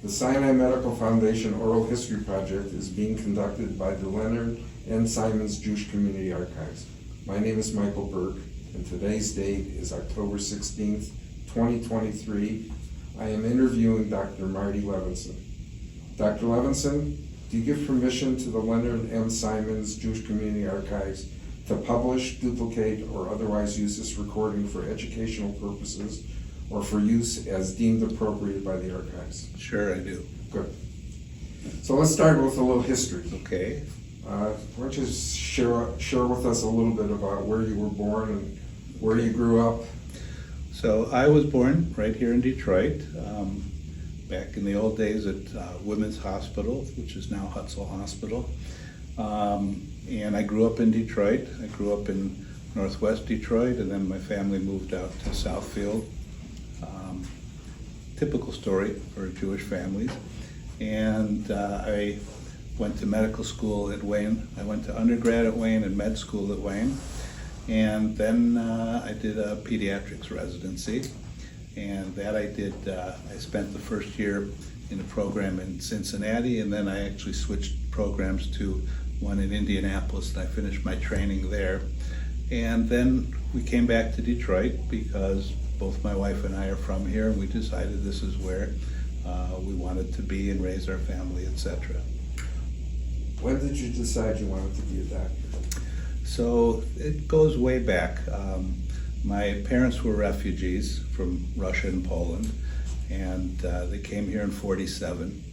The Sinai Medical Foundation Oral History Project is being conducted by the Leonard N. Simons Jewish Community Archives. My name is Michael Burke, and today's date is October 16th, 2023. I am interviewing Dr. Marty Levinson. Dr. Levinson, do you give permission to the Leonard M. Simons Jewish Community Archives to publish, duplicate, or otherwise use this recording for educational purposes or for use as deemed appropriate by the archives? Sure, I do. Good. So let's start with a little history. Okay. Why don't you share with us a little bit about where you were born and where you grew up? So I was born right here in Detroit, back in the old days at Women's Hospital, which is now Hutzel Hospital. And I grew up in Detroit. I grew up in Northwest Detroit, and then my family moved out to Southfield. Typical story for Jewish families. And I went to medical school at Wayne. I went to undergrad at Wayne and med school at Wayne. And then I did a pediatrics residency. And that I did, I spent the first year in a program in Cincinnati, and then I actually switched programs to one in Indianapolis, and I finished my training there. And then we came back to Detroit because both my wife and I are from here, and we decided this is where we wanted to be and raise our family, etc. When did you decide you wanted to be a doctor? So it goes way back. My parents were refugees from Russia and Poland, and they came here in '47.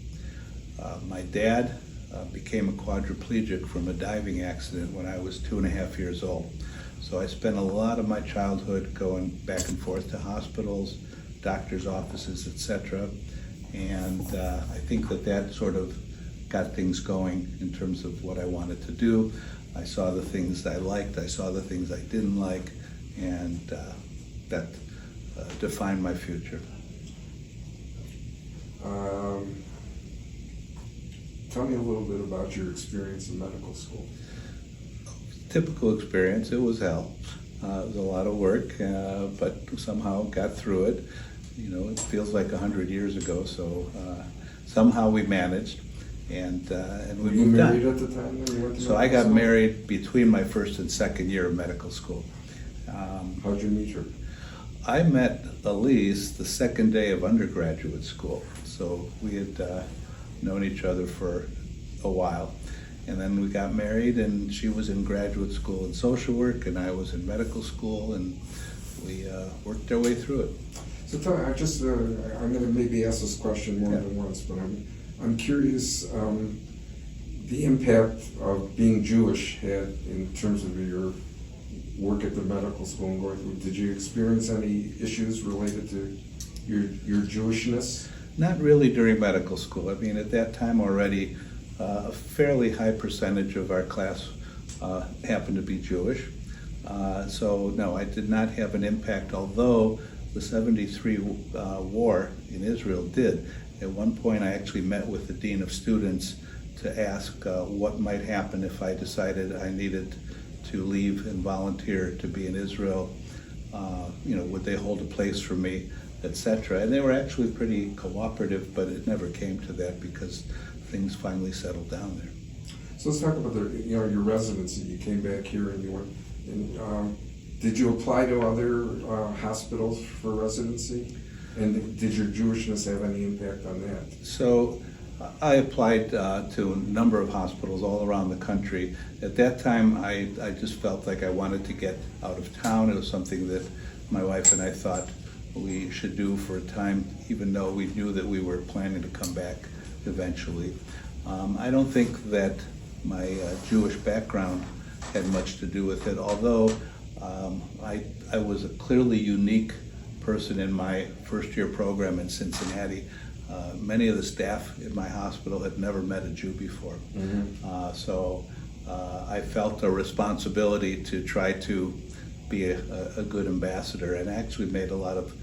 My dad became a quadriplegic from a diving accident when I was 2.5 years old. So I spent a lot of my childhood going back and forth to hospitals, doctors' offices, etc. And I think that sort of got things going in terms of what I wanted to do. I saw the things I liked, I saw the things I didn't like, and that defined my future. Tell me a little bit about your experience in medical school. Typical experience. It was hell. It was a lot of work, but somehow got through it. You know, it feels like 100 years ago, so somehow we managed, and we moved on. Were you married at the time that you went to So I medical got school? married between my first and second year of medical school. How'd you meet her? I met Elise the second day of undergraduate school, so we had known each other for a while. And then we got married, and she was in graduate school in social work, and I was in medical school, and we worked our way through it. So tell me, I'm going to maybe ask this question more than once, but I'm curious the impact of being Jewish had in terms of your work at the medical school and going through. Did you experience any issues related to your Jewishness? Not really during medical school. I mean, at that time already, a fairly high percentage of our class happened to be Jewish. So no, I did not have an impact, although the '73 war in Israel did. At one point I actually met with the dean of students to ask what might happen if I decided I needed to leave and volunteer to be in Israel. Would they hold a place for me, etc. And they were actually pretty cooperative, but it never came to that because things finally settled down there. So let's talk about your residency. You came back here and you went. And, did you apply to other hospitals for residency? And did your Jewishness have any impact on that? So I applied to a number of hospitals all around the country. At that time, I just felt like I wanted to get out of town. It was something that my wife and I thought we should do for a time, even though we knew that we were planning to come back eventually. I don't think that my Jewish background had much to do with it, although I was a clearly unique person in my first year program in Cincinnati. Many of the staff in my hospital had never met a Jew before. Mm-hmm. So I felt a responsibility to try to be a good ambassador, and actually made a lot of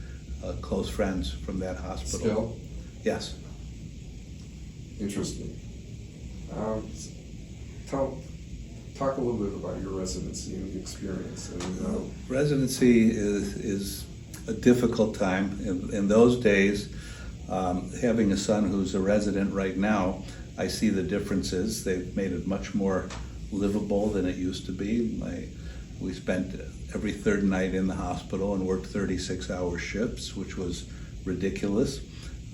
close friends from that hospital. Still? Yes. Interesting. Talk a little bit about your residency and the experience. And, Residency is a difficult time. In those days, Having a son who's a resident right now, I see the differences. They've made it much more livable than it used to be. We spent every third night in the hospital and worked 36-hour shifts, which was ridiculous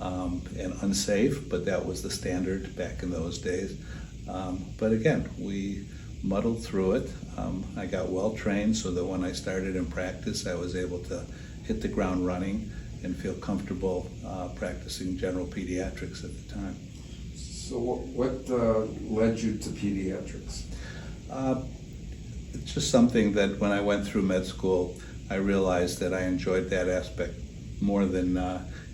and unsafe, but that was the standard back in those days. But again, we muddled through it. I got well trained so that when I started in practice, I was able to hit the ground running and feel comfortable practicing general pediatrics at the time. So what led you to pediatrics? It's just something that when I went through med school, I realized that I enjoyed that aspect more than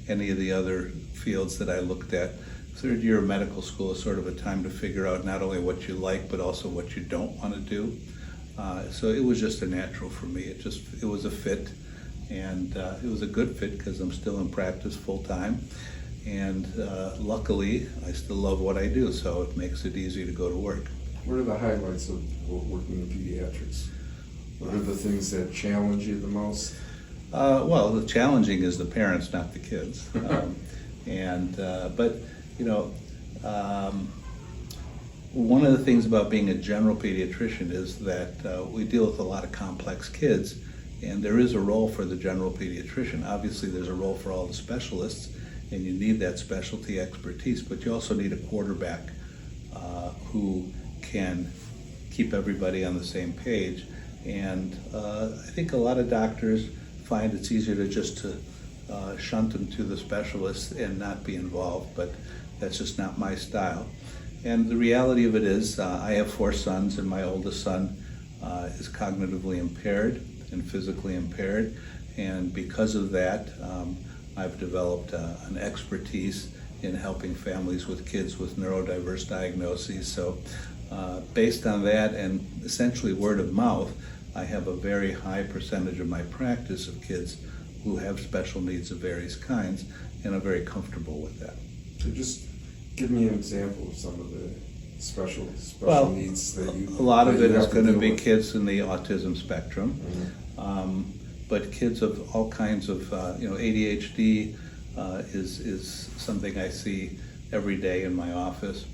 any of the other fields that I looked at. Third year of medical school is sort of a time to figure out not only what you like, but also what you don't want to do. So it was just a natural for me. It was a fit, and it was a good fit because I'm still in practice full time. And luckily, I still love what I do, so it makes it easy to go to work. What are the highlights of working in pediatrics? What are the things that challenge you the most? Well, the challenging is the parents, not the kids. But you know, one of the things about being a general pediatrician is that we deal with a lot of complex kids, and there is a role for the general pediatrician. Obviously, there's a role for all the specialists, and you need that specialty expertise, but you also need a quarterback who can keep everybody on the same page. And I think a lot of doctors find it's easier to just shunt them to the specialists and not be involved, but that's just not my style. And the reality of it is I have 4 sons, and my oldest son is cognitively impaired and physically impaired, and because of that I've developed an expertise in helping families with kids with neurodiverse diagnoses. So based on that and essentially word of mouth, I have a very high percentage of my practice of kids who have special needs of various kinds, and I'm very comfortable with that. So just give me an example of some of the special Well, needs that you. A lot of that it you is have going to deal be with. kids in the autism spectrum, but kids of all kinds of, ADHD is something I see every day in my office,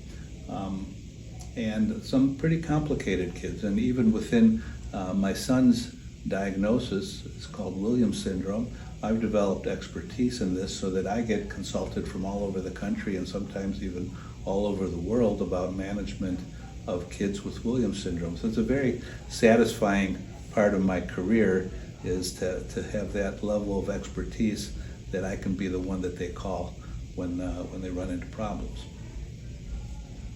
and some pretty complicated kids, and even within my son's diagnosis, it's called Williams syndrome. I've developed expertise in this so that I get consulted from all over the country and sometimes even all over the world about management of kids with Williams syndrome. So it's a very satisfying part of my career is to have that level of expertise that I can be the one that they call when they run into problems.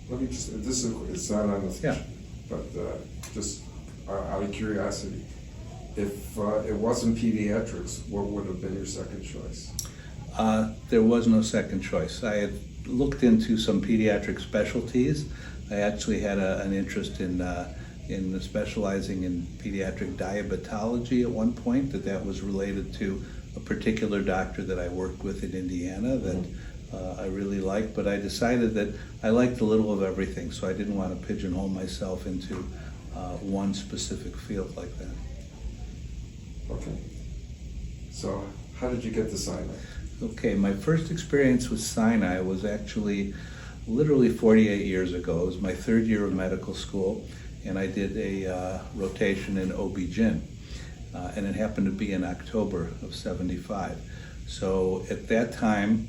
Let me just, it's not on the, Yeah. but just out of curiosity, if it wasn't pediatrics, what would have been your second choice? There was no second choice. I had looked into some pediatric specialties. I actually had an interest in specializing in pediatric diabetology at one point, that was related to a particular doctor that I worked with in Indiana that I really liked, but I decided that I liked a little of everything, so I didn't want to pigeonhole myself into one specific field like that. Okay. So how did you get to Sinai? Okay, my first experience with Sinai was actually literally 48 years ago. It was my 3rd year of medical school, and I did a rotation in OB-GYN, and it happened to be in October of '75. So at that time,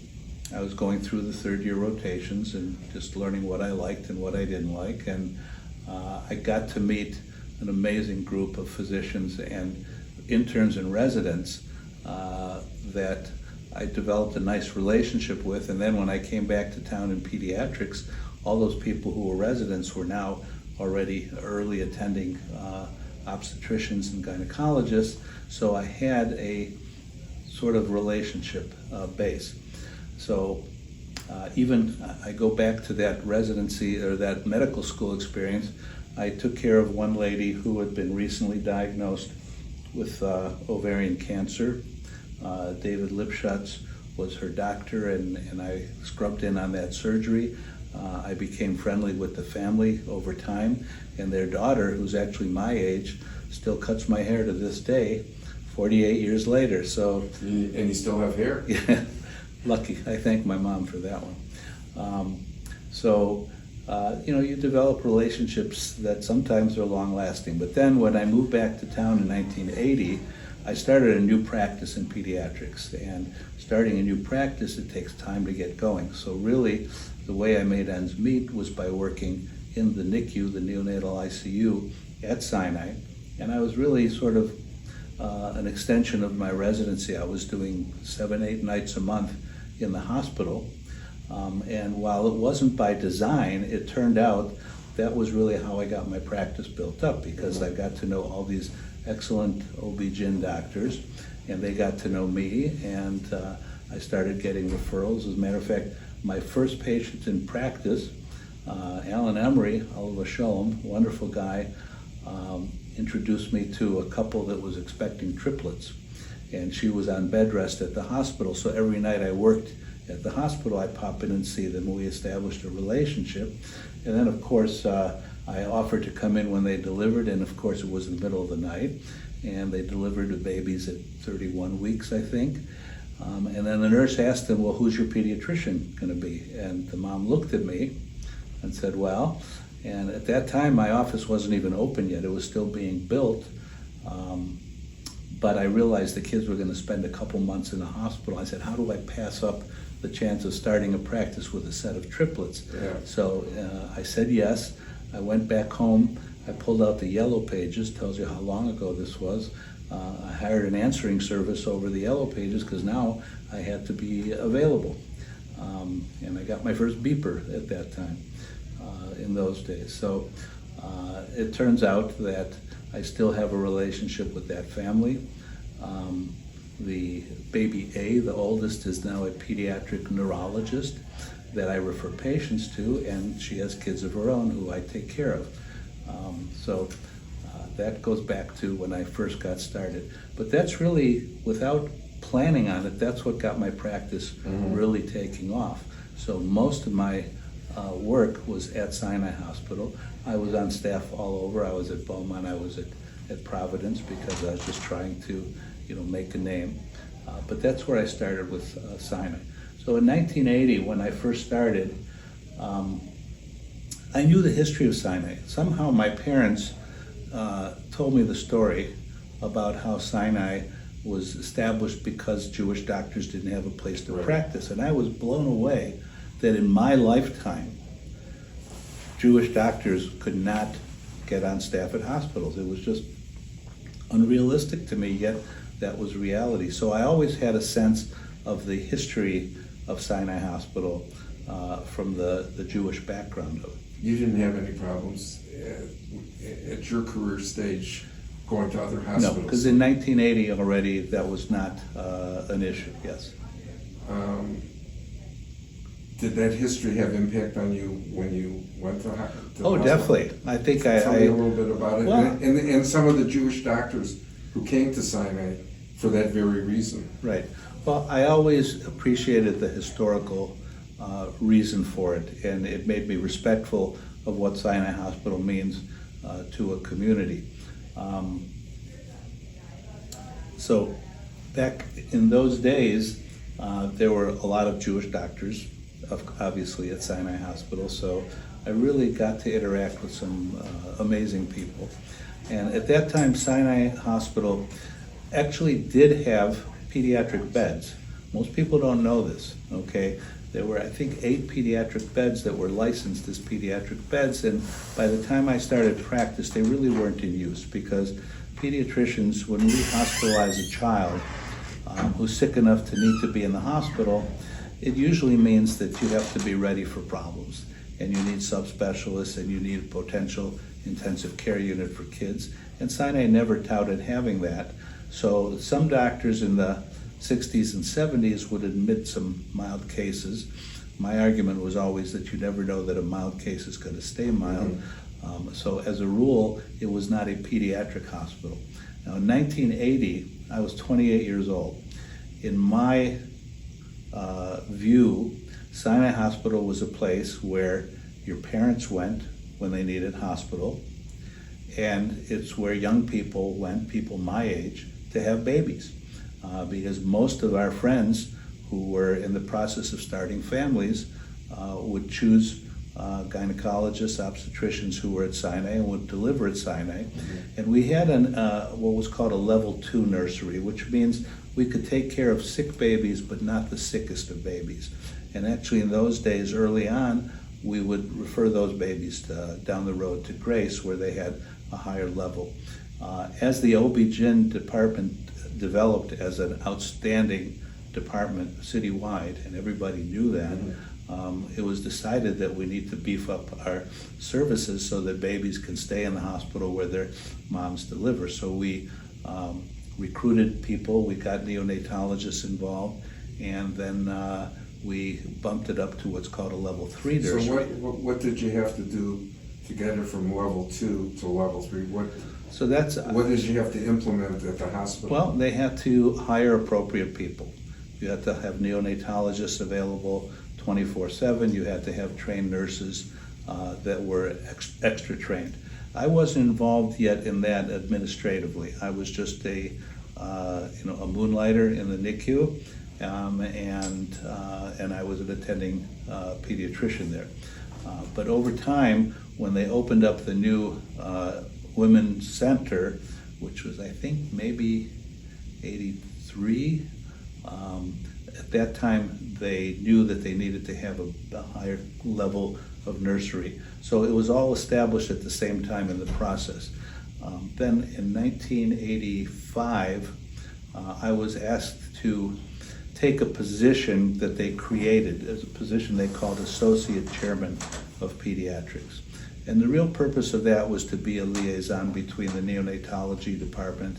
I was going through the 3rd year rotations and just learning what I liked and what I didn't like, and I got to meet an amazing group of physicians and interns and residents that I developed a nice relationship with, and then when I came back to town in pediatrics, all those people who were residents were now already early attending obstetricians and gynecologists, so I had a sort of relationship base. So even I go back to that residency or that medical school experience. I took care of one lady who had been recently diagnosed with ovarian cancer. David Lipschutz was her doctor, and I scrubbed in on that surgery. I became friendly with the family over time, and their daughter, who's actually my age, still cuts my hair to this day, 48 years later. So, And you still have hair? yeah, lucky. I thank my mom for that one. You develop relationships that sometimes are long-lasting. But then when I moved back to town in 1980, I started a new practice in pediatrics. And starting a new practice, it takes time to get going. So really, the way I made ends meet was by working in the NICU, the neonatal ICU, at Sinai. And I was really sort of an extension of my residency. I was doing 7, 8 nights a month in the hospital. And while it wasn't by design, it turned out that was really how I got my practice built up, because I got to know all these excellent OB-GYN doctors, and they got to know me, and I started getting referrals. As a matter of fact, my first patient in practice, Alan Emery, Allah Shalom, wonderful guy, introduced me to a couple that was expecting triplets, and she was on bed rest at the hospital. So every night I worked at the hospital, I'd pop in and see them. We established a relationship, and then of course I offered to come in when they delivered, and of course it was in the middle of the night, and they delivered the babies at 31 weeks, I think. And then the nurse asked them, well, who's your pediatrician going to be? And the mom looked at me and said, well, and at that time my office wasn't even open yet. It was still being built. But I realized the kids were going to spend a couple months in the hospital. I said, how do I pass up the chance of starting a practice with a set of triplets? Yeah. So I said yes. I went back home. I pulled out the yellow pages, tells you how long ago this was. I hired an answering service over the yellow pages because now I had to be available. And I got my first beeper at that time, in those days. So it turns out that I still have a relationship with that family. The baby A, the oldest, is now a pediatric neurologist that I refer patients to, and she has kids of her own who I take care of. That goes back to when I first got started. But that's really, without planning on it, that's what got my practice really taking off. So most of my work was at Sinai Hospital. I was on staff all over. I was at Beaumont, I was at Providence, because I was just trying to make a name. But that's where I started with Sinai. So in 1980, when I first started, I knew the history of Sinai. Somehow my parents told me the story about how Sinai was established because Jewish doctors didn't have a place to practice. And I was blown away that in my lifetime, Jewish doctors could not get on staff at hospitals. It was just unrealistic to me, yet that was reality. So I always had a sense of the history of Sinai Hospital from the Jewish background of it. You didn't have any problems at your career stage going to other hospitals? No, because in 1980 already that was not an issue, yes. Did that history have impact on you when you went to hospital? Oh, definitely. I think Tell me a little bit about it. Well, and some of the Jewish doctors who came to Sinai for that very reason. Right. Well, I always appreciated the historical reason for it, and it made me respectful of what Sinai Hospital means to a community. So back in those days, there were a lot of Jewish doctors, obviously, at Sinai Hospital, so I really got to interact with some amazing people. And at that time, Sinai Hospital actually did have pediatric beds. Most people don't know this, okay? There were, I think, 8 pediatric beds that were licensed as pediatric beds, and by the time I started practice, they really weren't in use, because pediatricians, when we hospitalize a child who's sick enough to need to be in the hospital, it usually means that you have to be ready for problems, and you need subspecialists, and you need a potential intensive care unit for kids, and Sinai never touted having that. So some doctors in the 60s and 70s would admit some mild cases. My argument was always that you never know that a mild case is going to stay mild. So as a rule, it was not a pediatric hospital. Now in 1980, I was 28 years old. In my view, Sinai Hospital was a place where your parents went when they needed hospital, and it's where young people went, people my age, to have babies. Because most of our friends who were in the process of starting families would choose gynecologists, obstetricians who were at Sinai and would deliver at Sinai. And we had what was called a level 2 nursery, which means we could take care of sick babies, but not the sickest of babies. And actually in those days, early on, we would refer those babies down the road to Grace, where they had a higher level. As the OB-GYN department developed as an outstanding department citywide, and everybody knew that, it was decided that we need to beef up our services so that babies can stay in the hospital where their moms deliver. So we recruited people, we got neonatologists involved, and then we bumped it up to what's called a level 3 nursery. So what did you have to do to get it from level 2 to level 3? What did you have to implement at the hospital? Well, they had to hire appropriate people. You had to have neonatologists available 24/7. You had to have trained nurses that were extra trained. I wasn't involved yet in that administratively. I was just a moonlighter in the NICU, and I was an attending pediatrician there. But over time, when they opened up the new Women's Center, which was, I think, maybe 83, at that time they knew that they needed to have a higher level of nursery. So it was all established at the same time in the process. Then in 1985, I was asked to take a position that they created as a position they called Associate Chairman of Pediatrics. And the real purpose of that was to be a liaison between the neonatology department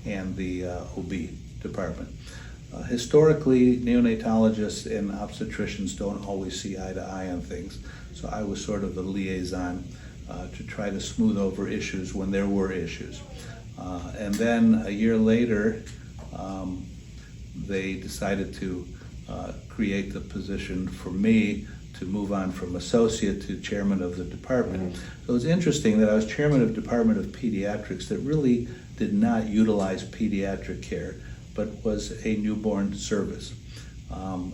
and the OB department. Historically, neonatologists and obstetricians don't always see eye to eye on things, so I was sort of the liaison to try to smooth over issues when there were issues. And then a year later, they decided to create the position for me to move on from associate to chairman of the department. So it's interesting that I was chairman of Department of Pediatrics that really did not utilize pediatric care, but was a newborn service.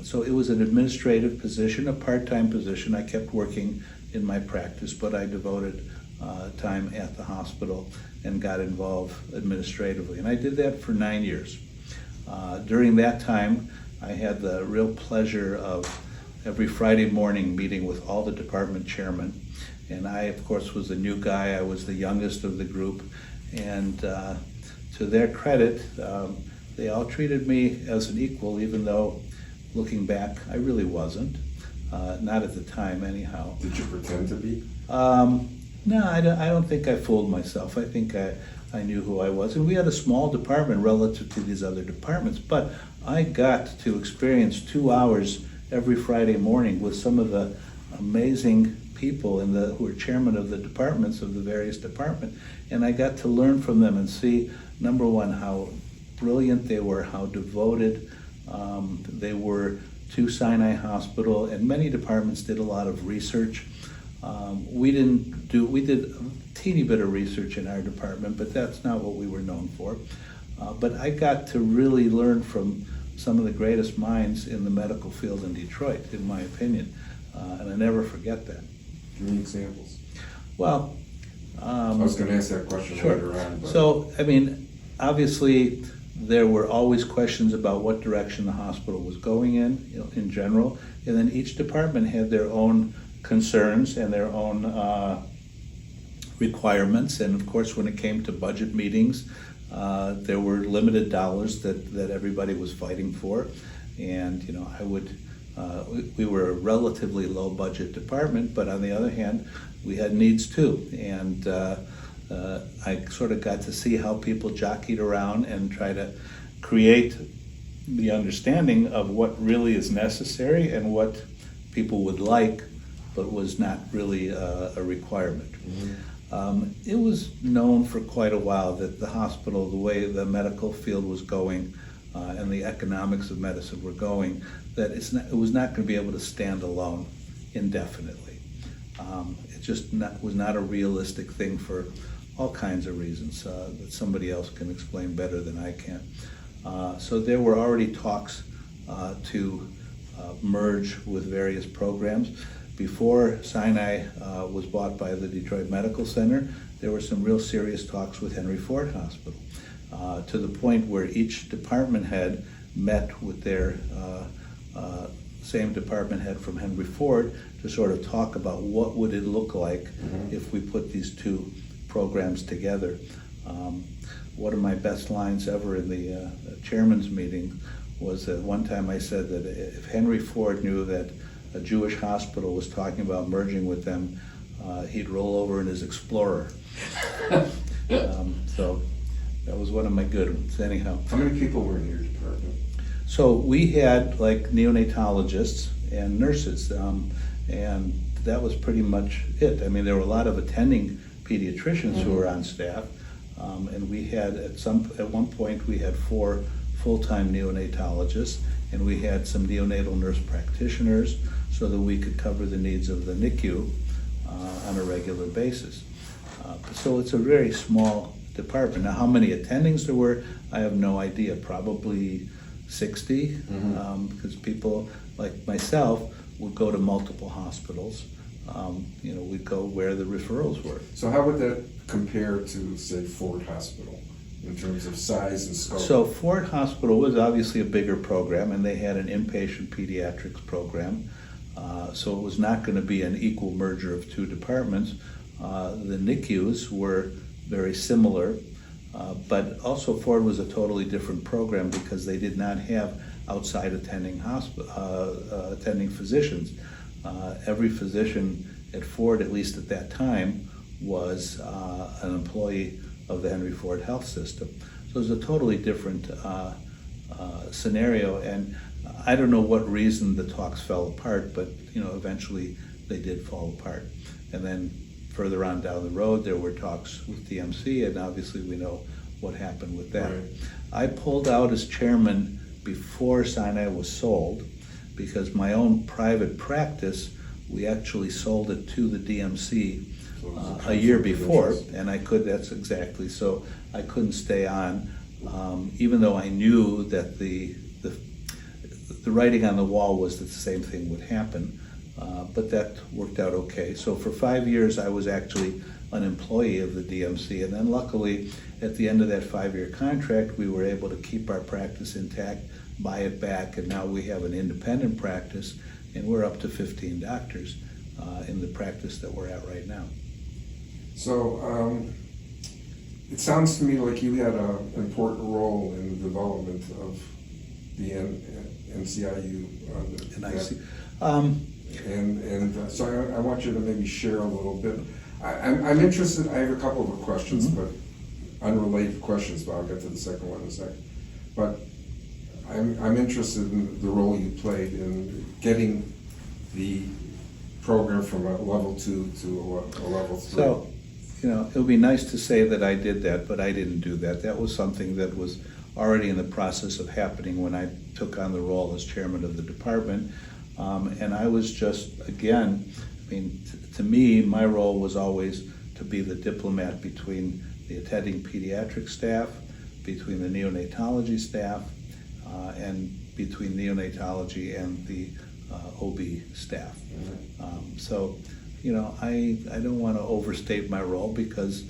So it was an administrative position, a part-time position. I kept working in my practice, but I devoted time at the hospital and got involved administratively. And I did that for 9 years. During that time, I had the real pleasure of every Friday morning meeting with all the department chairmen. And I, of course, was the new guy. I was the youngest of the group. And to their credit, they all treated me as an equal, even though, looking back, I really wasn't. Not at the time, anyhow. Did you pretend to be? No, I don't think I fooled myself. I think I knew who I was. And we had a small department relative to these other departments, but I got to experience 2 hours every Friday morning with some of the amazing people who were chairman of the departments of the various departments, and I got to learn from them and see, number one, how brilliant they were, how devoted they were to Sinai Hospital, and many departments did a lot of research. We did a teeny bit of research in our department, but that's not what we were known for. But I got to really learn from some of the greatest minds in the medical field in Detroit, in my opinion, and I never forget that. Give me examples. Well, I was going to ask that question later on. But. So, I mean, obviously, there were always questions about what direction the hospital was going in general, and then each department had their own concerns and their own requirements, and of course, when it came to budget meetings, there were limited dollars that everybody was fighting for, and we were a relatively low budget department, but on the other hand, we had needs too, and I sort of got to see how people jockeyed around and try to create the understanding of what really is necessary and what people would like, but was not really a requirement. Mm-hmm. It was known for quite a while that the hospital, the way the medical field was going, and the economics of medicine were going, that it was not going to be able to stand alone indefinitely. It just was not a realistic thing for all kinds of reasons that somebody else can explain better than I can. So there were already talks to merge with various programs. Before Sinai was bought by the Detroit Medical Center, there were some real serious talks with Henry Ford Hospital, to the point where each department head met with their same department head from Henry Ford to sort of talk about what would it look like if we put these two programs together. One of my best lines ever in the chairman's meeting was that one time I said that if Henry Ford knew that a Jewish hospital was talking about merging with them, he'd roll over in his Explorer. So that was one of my good ones. Anyhow. How many people were in your department? So we had like neonatologists and nurses, and that was pretty much it. I mean, there were a lot of attending pediatricians who were on staff, and we had at one point we had 4 full-time neonatologists, and we had some neonatal nurse practitioners so that we could cover the needs of the NICU on a regular basis. So it's a very small department. Now, how many attendings there were, I have no idea. Probably 60, because people like myself would go to multiple hospitals. We'd go where the referrals were. So how would that compare to, say, Ford Hospital in terms of size and scope? So Ford Hospital was obviously a bigger program, and they had an inpatient pediatrics program. So it was not going to be an equal merger of two departments. The NICUs were very similar, but also Ford was a totally different program because they did not have outside attending physicians. Every physician at Ford, at least at that time, was an employee of the Henry Ford Health System. So it was a totally different scenario, and I don't know what reason the talks fell apart, but eventually they did fall apart. And then further on down the road, there were talks with DMC, and obviously we know what happened with that. Right. I pulled out as chairman before Sinai was sold, because my own private practice, we actually sold it to the DMC a year before, and that's exactly, so I couldn't stay on, even though I knew that the writing on the wall was that the same thing would happen, but that worked out okay. So for 5 years, I was actually an employee of the DMC, and then luckily, at the end of that 5-year contract, we were able to keep our practice intact, buy it back, and now we have an independent practice, and we're up to 15 doctors in the practice that we're at right now. So it sounds to me like you had an important role in the development of the NCIU. So I want you to maybe share a little bit. I'm interested, I have a couple of questions, but unrelated questions, but I'll get to the second one in a second. But I'm interested in the role you played in getting the program from a level 2 to a level 3. So, it would be nice to say that I did that, but I didn't do that. That was something that was already in the process of happening when I took on the role as chairman of the department. And I was just, again, to me, my role was always to be the diplomat between the attending pediatric staff, between the neonatology staff, and between neonatology and the OB staff. So, I don't want to overstate my role, because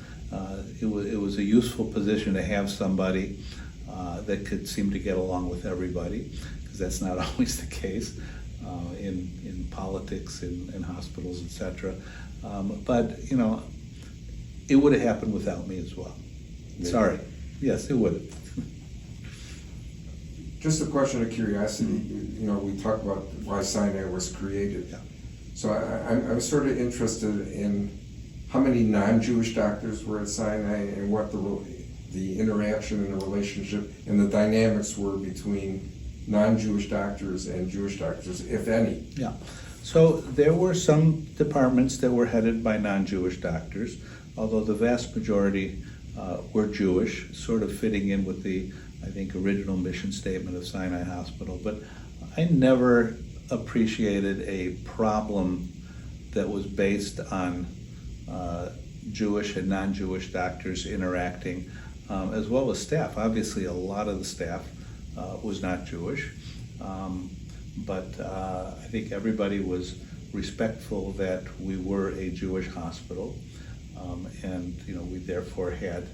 it was a useful position to have somebody that could seem to get along with everybody, because that's not always the case in politics, in hospitals, etc. But it would have happened without me as well. Maybe. Sorry. Yes, it would have. Just a question of curiosity. We talk about why Sinai was created. Yeah. So I'm sort of interested in how many non-Jewish doctors were at Sinai, and what the interaction and the relationship and the dynamics were between non-Jewish doctors and Jewish doctors, if any. Yeah. So there were some departments that were headed by non-Jewish doctors, although the vast majority were Jewish, sort of fitting in with the, I think, original mission statement of Sinai Hospital. But I never appreciated a problem that was based on Jewish and non-Jewish doctors interacting, as well as staff. Obviously, a lot of the staff was not Jewish, But I think everybody was respectful that we were a Jewish hospital, and we therefore had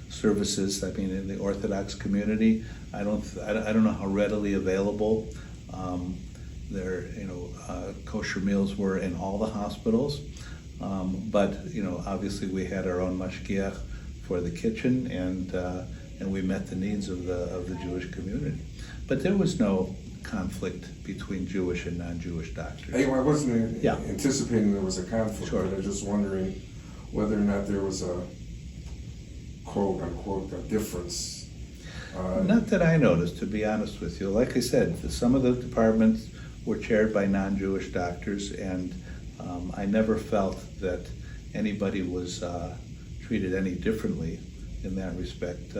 services. I mean, in the Orthodox community, I don't know how readily available kosher meals were in all the hospitals, but obviously we had our own mashgiach for the kitchen, and we met the needs of the Jewish community. But there was no conflict between Jewish and non-Jewish doctors. Hey, I wasn't Yeah. anticipating there was a conflict, Sure. but I was just wondering whether or not there was a quote-unquote a difference. Not that I noticed, to be honest with you. Like I said, some of the departments were chaired by non-Jewish doctors, and I never felt that anybody was treated any differently in that respect.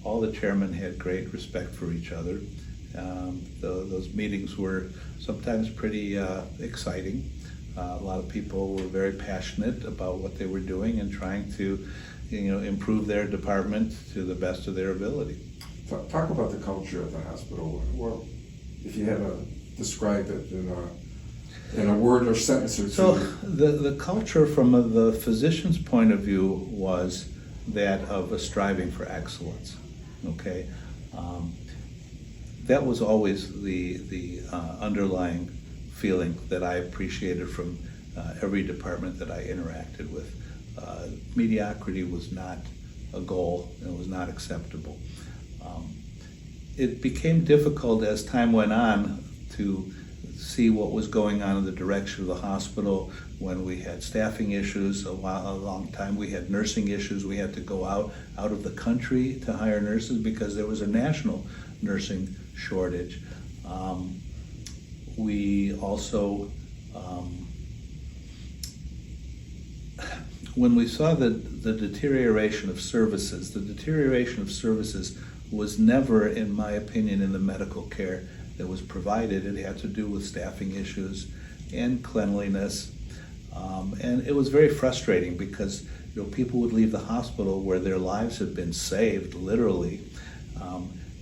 All the chairmen had great respect for each other. Those meetings were sometimes pretty exciting. A lot of people were very passionate about what they were doing and trying to improve their department to the best of their ability. Talk about the culture at the hospital. Well, if you had to describe it in a word or sentence or two. So the culture from the physician's point of view was that of a striving for excellence. Okay, that was always the underlying feeling that I appreciated from every department that I interacted with. Mediocrity was not a goal, and it was not acceptable. It became difficult as time went on to see what was going on in the direction of the hospital when we had staffing issues. A long time we had nursing issues. We had to go out of the country to hire nurses because there was a national nursing shortage. We also, when we saw the deterioration of services, the deterioration of services was never, in my opinion, in the medical care that was provided. It had to do with staffing issues and cleanliness. And it was very frustrating because people would leave the hospital where their lives had been saved, literally,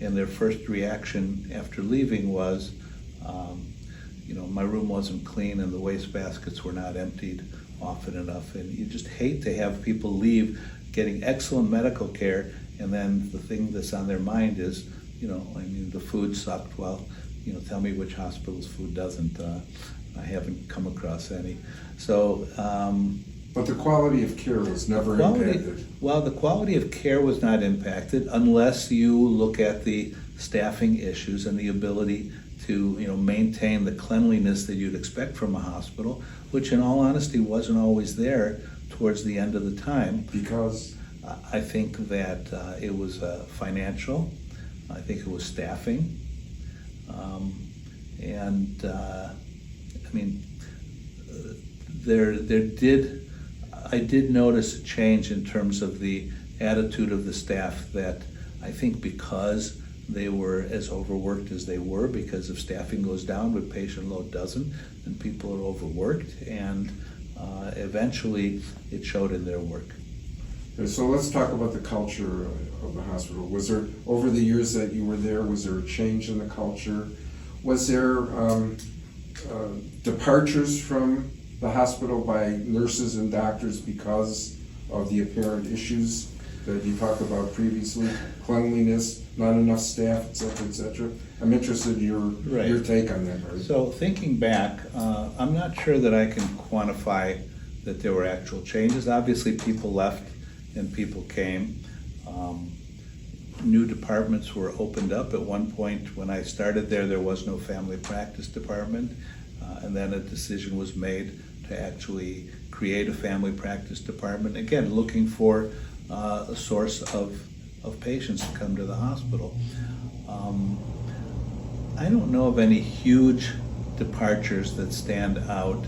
and their first reaction after leaving was, my room wasn't clean and the waste baskets were not emptied often enough. And you just hate to have people leave getting excellent medical care, and then the thing that's on their mind is, the food sucked. Well, tell me which hospital's food doesn't. I haven't come across any. So. But the quality of care was never impacted. Well, the quality of care was not impacted unless you look at the staffing issues and the ability to maintain the cleanliness that you'd expect from a hospital, which in all honesty wasn't always there towards the end of the time. Because? I think that it was financial. I think it was staffing. I did notice a change in terms of the attitude of the staff, that I think because they were as overworked as they were, because if staffing goes down but patient load doesn't, then people are overworked, and eventually it showed in their work. So let's talk about the culture of the hospital. Was there, over the years that you were there, was there a change in the culture? Was there departures from the hospital by nurses and doctors because of the apparent issues that you talked about previously? Cleanliness, not enough staff, et cetera, et cetera. I'm interested in your take on that, right? So thinking back, I'm not sure that I can quantify that there were actual changes. Obviously people left and people came. New departments were opened up. At one point when I started there was no family practice department, and then a decision was made to actually create a family practice department, again looking for a source of patients to come to the hospital. I don't know of any huge departures that stand out.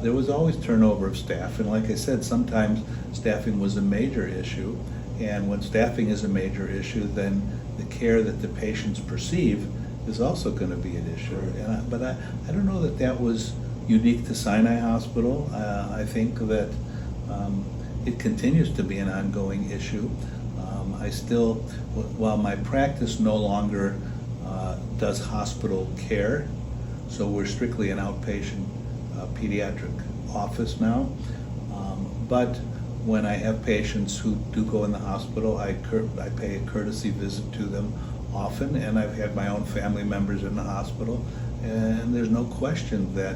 There was always turnover of staff, and like I said, sometimes staffing was a major issue, and when staffing is a major issue, then the care that the patients perceive is also going to be an issue. But I don't know that was unique to Sinai Hospital. I think that it continues to be an ongoing issue. I still, while my practice no longer does hospital care. So we're strictly an outpatient pediatric office now. But when I have patients who do go in the hospital, I pay a courtesy visit to them often, and I've had my own family members in the hospital, and there's no question that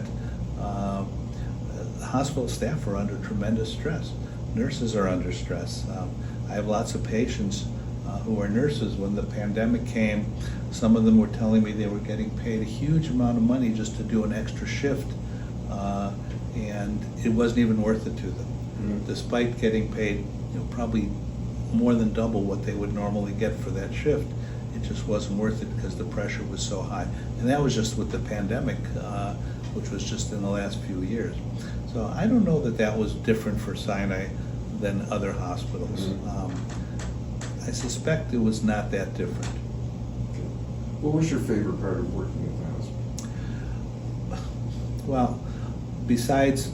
hospital staff are under tremendous stress. Nurses are under stress. I have lots of patients who are nurses. When the pandemic came, some of them were telling me they were getting paid a huge amount of money just to do an extra shift, and it wasn't even worth it to them. Despite getting paid, probably more than double what they would normally get for that shift. It just wasn't worth it because the pressure was so high. And that was just with the pandemic, which was just in the last few years. So I don't know that that was different for Sinai than other hospitals. I suspect it was not that different. What was your favorite part of working at the hospital? Well, besides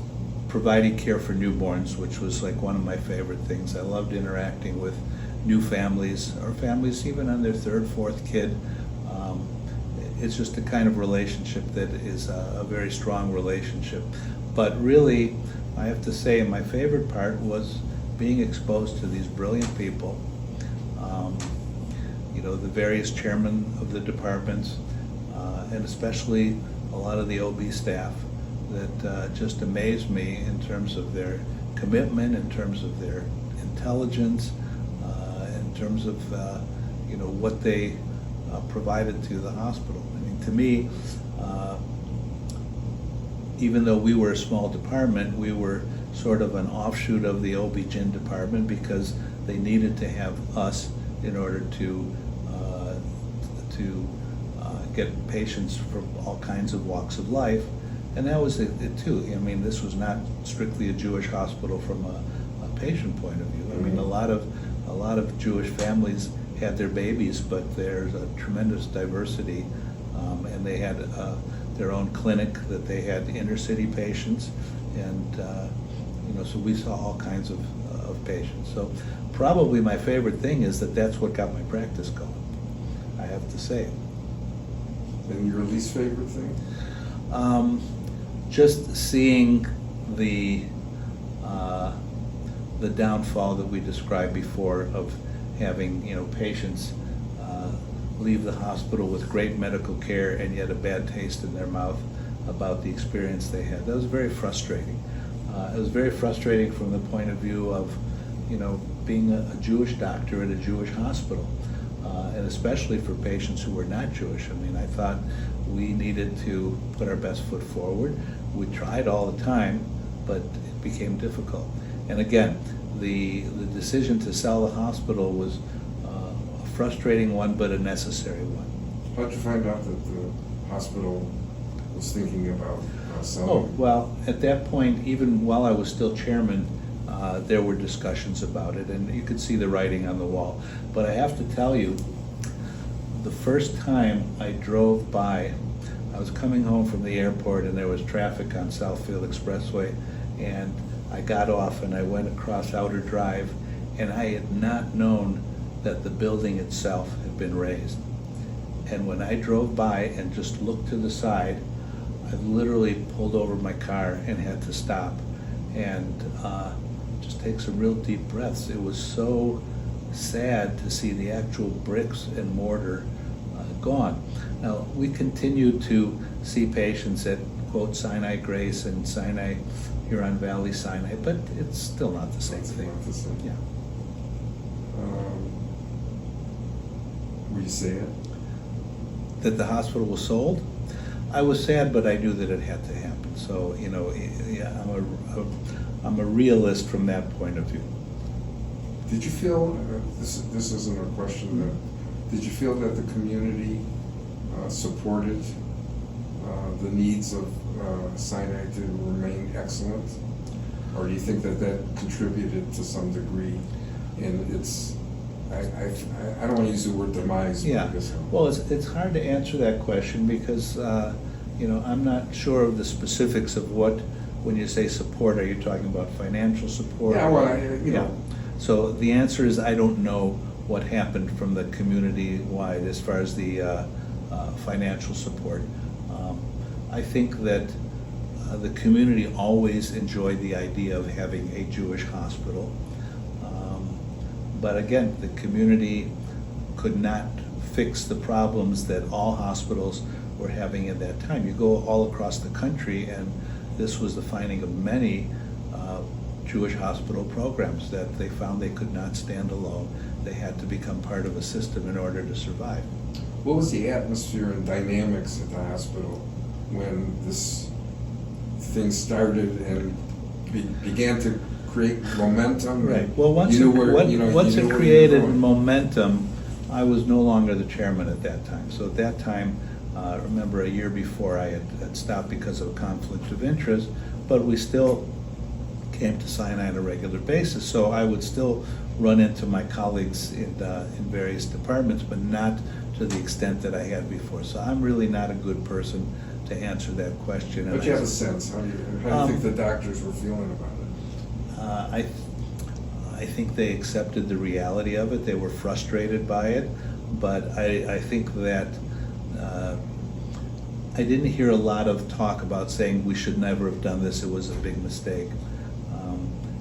providing care for newborns, which was like one of my favorite things, I loved interacting with new families, or families even on their third, fourth kid. It's just a kind of relationship that is a very strong relationship. But really, I have to say, my favorite part was being exposed to these brilliant people, the various chairmen of the departments, and especially a lot of the OB staff that just amazed me in terms of their commitment, in terms of their intelligence, in terms of what they provided to the hospital. I mean, to me, even though we were a small department, we were sort of an offshoot of the OB-GYN department because they needed to have us in order to get patients from all kinds of walks of life. And that was it too. I mean, this was not strictly a Jewish hospital from a patient point of view. I mean, a lot of Jewish families had their babies, but there's a tremendous diversity, and they had their own clinic that they had inner city patients, and so we saw all kinds of patients. So probably my favorite thing is that that's what got my practice going, I have to say. And your least favorite thing? Just seeing the downfall that we described before of having patients leave the hospital with great medical care and yet a bad taste in their mouth about the experience they had. That was very frustrating. It was very frustrating from the point of view of being a Jewish doctor at a Jewish hospital, and especially for patients who were not Jewish. I mean, I thought we needed to put our best foot forward. We tried all the time, but it became difficult. And again, the decision to sell the hospital was a frustrating one, but a necessary one. How'd you find out that the hospital was thinking about selling? Oh, well, at that point, even while I was still chairman, there were discussions about it, and you could see the writing on the wall. But I have to tell you, the first time I drove by, I was coming home from the airport and there was traffic on Southfield Expressway, and I got off and I went across Outer Drive, and I had not known that the building itself had been raised. And when I drove by and just looked to the side, I literally pulled over my car and had to stop and just take some real deep breaths. It was so sad to see the actual bricks and mortar gone. Now, we continue to see patients at, quote, Sinai Grace and Sinai Huron Valley Sinai, but it's still not the same thing. Not the same. Yeah. Were you sad? That the hospital was sold? I was sad, but I knew that it had to happen. So, yeah, I'm a realist from that point of view. Did you feel, this isn't a question, that did you feel that the community supported the needs of Sinai to remain excellent? Or do you think that that contributed to some degree in its, I don't want to use the word demise. Yeah, but I guess well, it's hard to answer that question because, I'm not sure of the specifics of what, when you say support, are you talking about financial support? Yeah, well, you know. So the answer is I don't know what happened from the community-wide as far as the financial support. I think that the community always enjoyed the idea of having a Jewish hospital. But again, the community could not fix the problems that all hospitals were having at that time. You go all across the country, and this was the finding of many Jewish hospital programs, that they found they could not stand alone. They had to become part of a system in order to survive. What was the atmosphere and dynamics at the hospital when this thing started and began to create momentum? Right. Well, once it created momentum, I was no longer the chairman at that time. So at that time, I remember a year before I had stopped because of a conflict of interest, but we still came to Sinai on a regular basis. So I would still run into my colleagues in various departments, but not to the extent that I had before. So I'm really not a good person to answer that question. But you have a sense. How do you think the doctors were feeling about it? I think they accepted the reality of it. They were frustrated by it, but I think that I didn't hear a lot of talk about saying we should never have done this, it was a big mistake.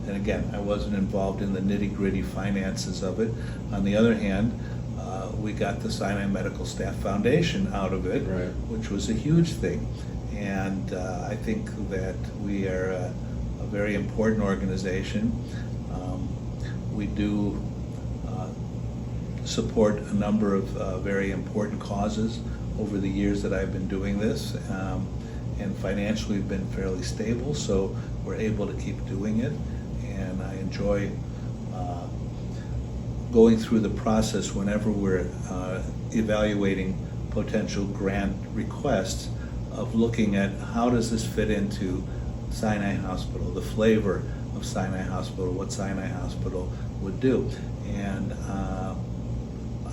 And again, I wasn't involved in the nitty-gritty finances of it. On the other hand, we got the Sinai Medical Staff Foundation out of it, right, which was a huge thing. And I think that we are a very important organization. We do support a number of very important causes over the years that I've been doing this, and financially we've been fairly stable, so we're able to keep doing it. And I enjoy going through the process whenever we're evaluating potential grant requests, of looking at how does this fit into Sinai Hospital, the flavor of Sinai Hospital, what Sinai Hospital would do. And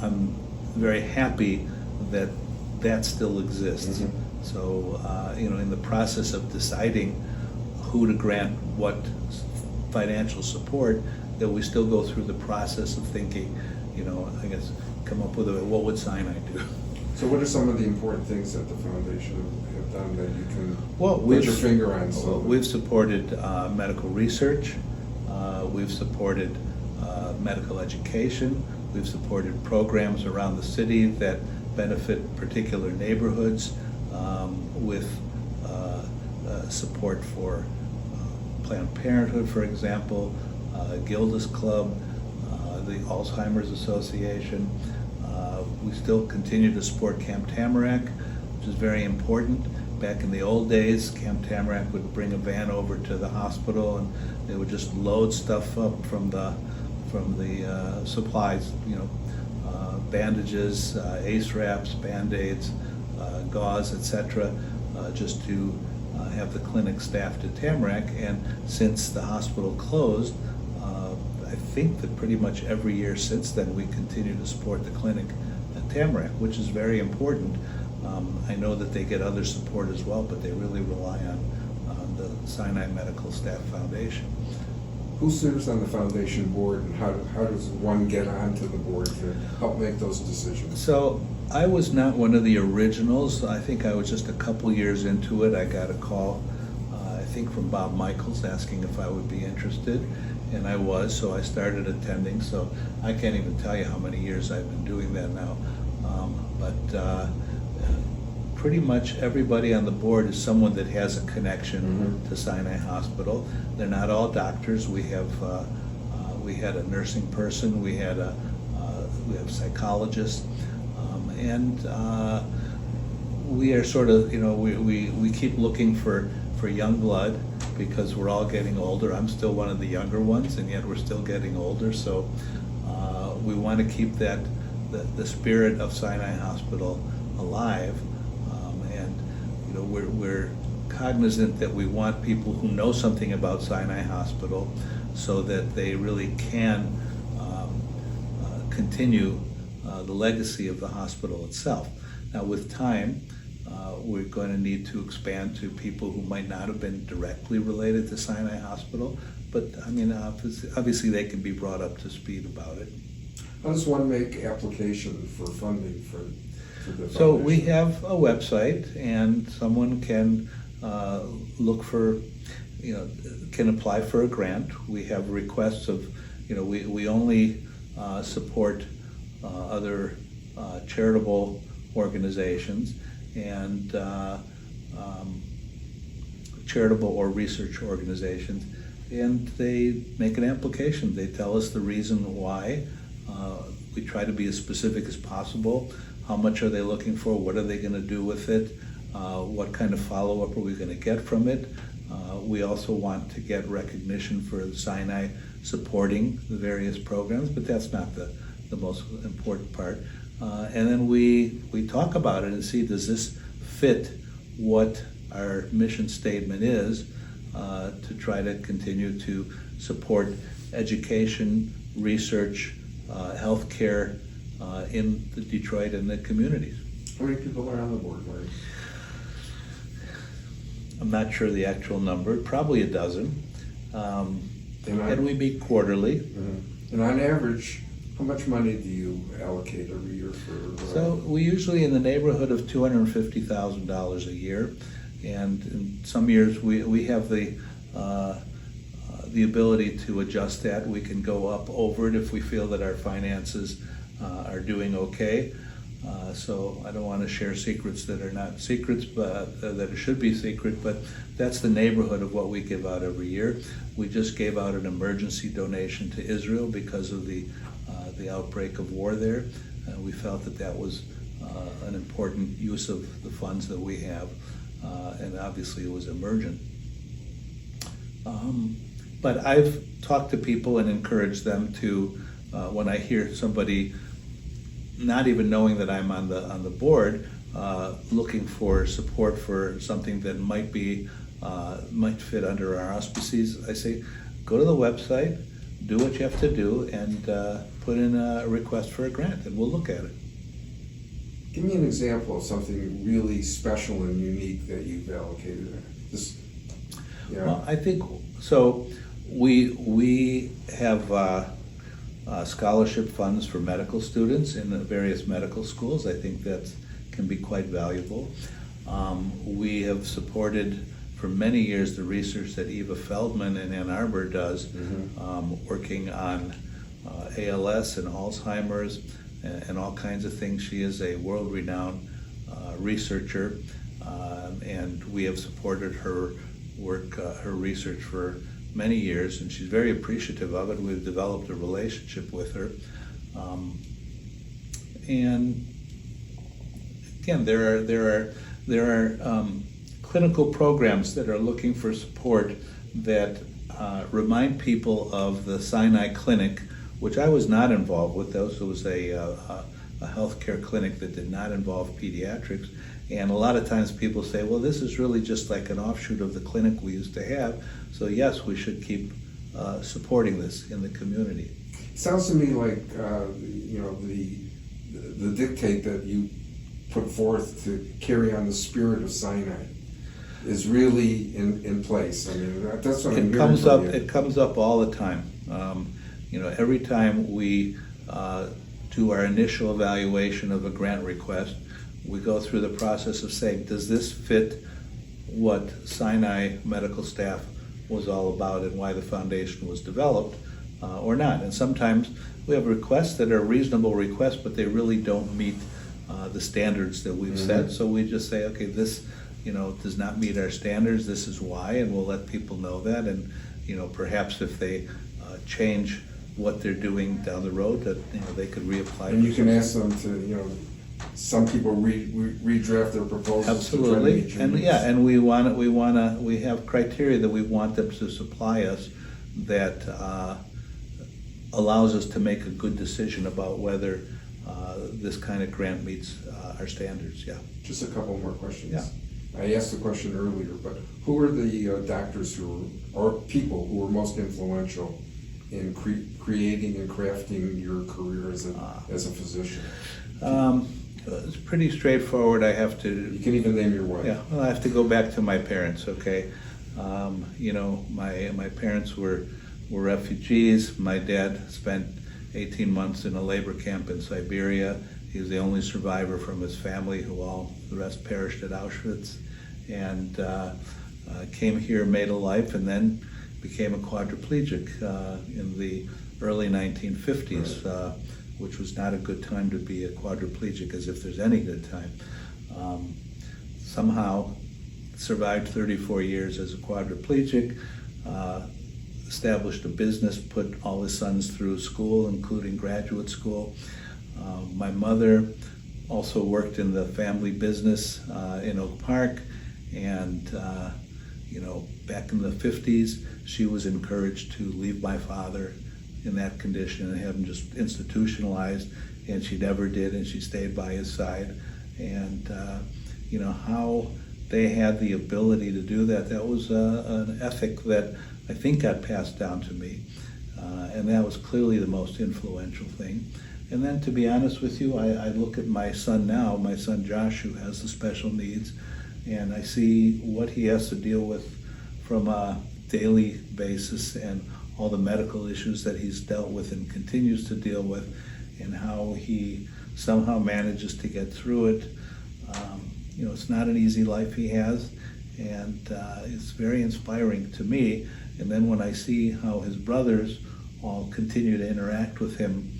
I'm very happy that that still exists. Mm-hmm. So, in the process of deciding who to grant what financial support, that we still go through the process of thinking, I guess, come up with what would Sinai do? So what are some of the important things that the foundation have done that you can put your finger on? We've supported medical research, we've supported medical education, we've supported programs around the city that benefit particular neighborhoods, with support for Planned Parenthood, for example, Gilda's Club, the Alzheimer's Association. We still continue to support Camp Tamarack, which is very important. Back in the old days, Camp Tamarack would bring a van over to the hospital, and they would just load stuff up from the supplies, bandages, ACE wraps, Band-Aids, gauze, etc., just to have the clinic staffed at Tamarack. And since the hospital closed, I think that pretty much every year since then we continue to support the clinic at Tamarack, which is very important. I know that they get other support as well, but they really rely on the Sinai Medical Staff Foundation. Who serves on the foundation board, and how does one get onto the board to help make those decisions? So I was not one of the originals. I think I was just a couple years into it. I got a call, I think from Bob Michaels, asking if I would be interested, and I was, so I started attending. So I can't even tell you how many years I've been doing that now. But pretty much everybody on the board is someone that has a connection to Sinai Hospital. They're not all doctors. We had a nursing person, we have psychologists, and we are sort of, we keep looking for young blood, because we're all getting older. I'm still one of the younger ones, and yet we're still getting older. So we want to keep the spirit of Sinai Hospital alive. We're cognizant that we want people who know something about Sinai Hospital, so that they really can continue the legacy of the hospital itself. Now, with time, we're going to need to expand to people who might not have been directly related to Sinai Hospital, but obviously they can be brought up to speed about it. How does one make application for funding for to the So we foundation? have a website, and someone can look for, can apply for a grant. We have requests of, we only support other charitable organizations and charitable or research organizations, and they make an application. They tell us the reason why. We try to be as specific as possible. How much are they looking for? What are they going to do with it? What kind of follow-up are we going to get from it? We also want to get recognition for Sinai supporting the various programs, but that's not the most important part. And then we talk about it and see, does this fit what our mission statement is, to try to continue to support education, research, healthcare in the Detroit and the communities. How many people are on the board, Larry? I'm not sure the actual number, probably a dozen. And we meet quarterly. And on average, how much money do you allocate every year for? So we usually in the neighborhood of $250,000 a year, and in some years we have the ability to adjust that. We can go up over it if we feel that our finances are doing okay. So I don't want to share secrets that are not secrets, but that should be secret, but that's the neighborhood of what we give out every year. We just gave out an emergency donation to Israel because of the outbreak of war there. We felt that that was an important use of the funds that we have, and obviously it was emergent. But I've talked to people and encouraged them to, when I hear somebody not even knowing that I'm on the board, looking for support for something that might fit under our auspices, I say, go to the website, do what you have to do, and put in a request for a grant, and we'll look at it. Give me an example of something really special and unique that you've allocated. Well, I think so. We have scholarship funds for medical students in the various medical schools. I think that can be quite valuable. We have supported for many years the research that Eva Feldman in Ann Arbor does, working on ALS and Alzheimer's and all kinds of things. She is a world-renowned researcher, and we have supported her work, her research for many years, and she's very appreciative of it. We've developed a relationship with her. And again, there are clinical programs that are looking for support that remind people of the Sinai Clinic, which I was not involved with. Those was a healthcare clinic that did not involve pediatrics. And a lot of times people say, well, this is really just like an offshoot of the clinic we used to have. So yes, we should keep supporting this in the community. Sounds to me like the dictate that you put forth to carry on the spirit of Sinai is really in place. I mean, that's what I'm hearing from you. It comes up all the time. Every time we do our initial evaluation of a grant request, we go through the process of saying, does this fit what Sinai medical staff was all about and why the foundation was developed, or not? And sometimes we have requests that are reasonable requests, but they really don't meet the standards that we've set. So we just say, okay, this does not meet our standards, this is why, and we'll let people know that. And perhaps if they change what they're doing down the road, that they could reapply. And you can ask them to, some people redraft their proposals. Absolutely, to try to and meet yeah, and we have criteria that we want them to supply us that allows us to make a good decision about whether this kind of grant meets our standards. Yeah. Just a couple more questions. Yeah. I asked the question earlier, but who are the doctors or people who were most influential in creating and crafting your career as a physician? It's pretty straightforward. I have to. You can even name your wife. Yeah. Well, I have to go back to my parents. Okay. My parents were refugees. My dad spent 18 months in a labor camp in Siberia. He was the only survivor from his family, who the rest perished at Auschwitz, and came here, made a life, and then became a quadriplegic in the early 1950s, which was not a good time to be a quadriplegic, as if there's any good time. Somehow survived 34 years as a quadriplegic, established a business, put all his sons through school, including graduate school. My mother also worked in the family business in Oak Park, and back in the 50s, she was encouraged to leave my father in that condition and have him just institutionalized, and she never did, and she stayed by his side. And how they had the ability to do that, that was an ethic that I think got passed down to me, and that was clearly the most influential thing. And then, to be honest with you, I look at my son now, my son Josh, who has the special needs, and I see what he has to deal with from a daily basis, and all the medical issues that he's dealt with and continues to deal with, and how he somehow manages to get through it. It's not an easy life he has, and it's very inspiring to me. And then when I see how his brothers all continue to interact with him,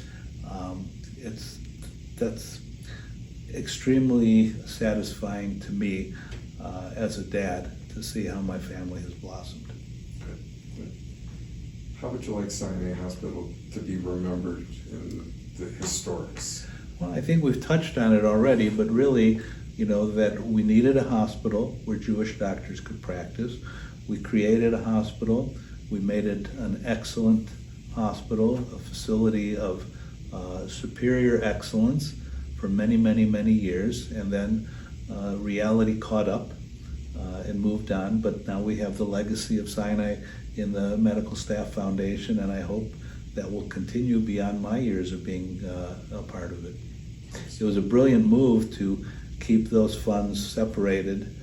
that's extremely satisfying to me as a dad, to see how my family has blossomed. Good. How would you like Sinai Hospital to be remembered in the historics? Well, I think we've touched on it already, but really, that we needed a hospital where Jewish doctors could practice. We created a hospital. We made it an excellent hospital, a facility of superior excellence for many, many, many years. And then reality caught up and moved on. But now we have the legacy of Sinai in the Medical Staff Foundation, and I hope that will continue beyond my years of being a part of it. It was a brilliant move to keep those funds separated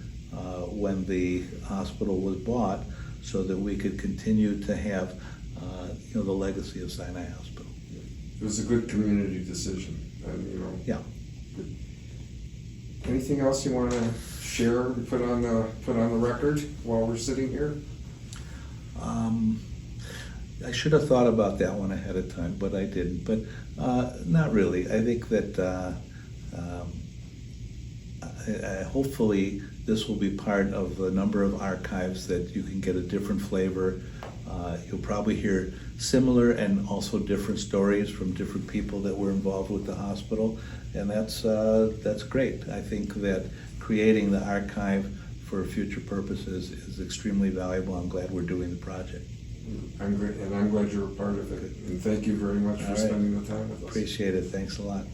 when the hospital was bought, so that we could continue to have the legacy of Sinai Hospital. It was a good community decision, and Yeah. Good. Anything else you want to share, put on the record while we're sitting here? I should have thought about that one ahead of time, but I didn't. But not really. I think that hopefully this will be part of a number of archives that you can get a different flavor. You'll probably hear similar and also different stories from different people that were involved with the hospital, and that's great. I think that creating the archive for future purposes is extremely valuable. I'm glad we're doing the project. I'm glad you're a part of it, and thank you very much for spending the time with us. Appreciate it. Thanks a lot.